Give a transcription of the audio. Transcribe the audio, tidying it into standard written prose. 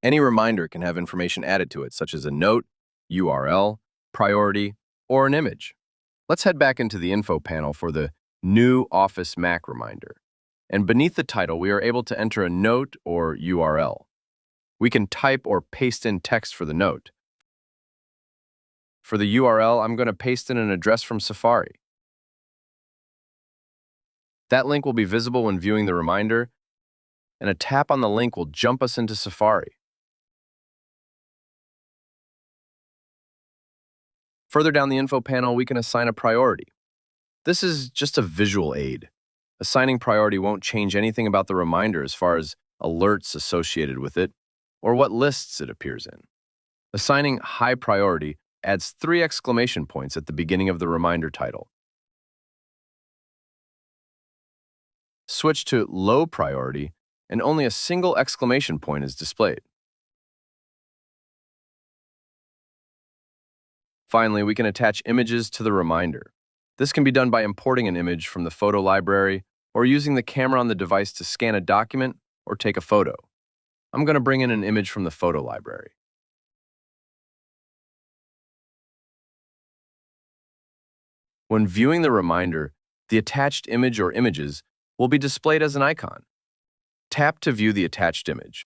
Any reminder can have information added to it, such as a note, URL, priority, or an image. Let's head back into the info panel for the New Office Mac reminder. And beneath the title, we are able to enter a note or URL. We can type or paste in text for the note. For the URL, I'm going to paste in an address from Safari. That link will be visible when viewing the reminder, and a tap on the link will jump us into Safari. Further down the info panel, we can assign a priority. This is just a visual aid. Assigning priority won't change anything about the reminder as far as alerts associated with it or what lists it appears in. Assigning high priority adds 3 exclamation points at the beginning of the reminder title. Switch to low priority, and only a single exclamation point is displayed. Finally, we can attach images to the reminder. This can be done by importing an image from the photo library or using the camera on the device to scan a document or take a photo. I'm going to bring in an image from the photo library. When viewing the reminder, the attached image or images will be displayed as an icon. Tap to view the attached image.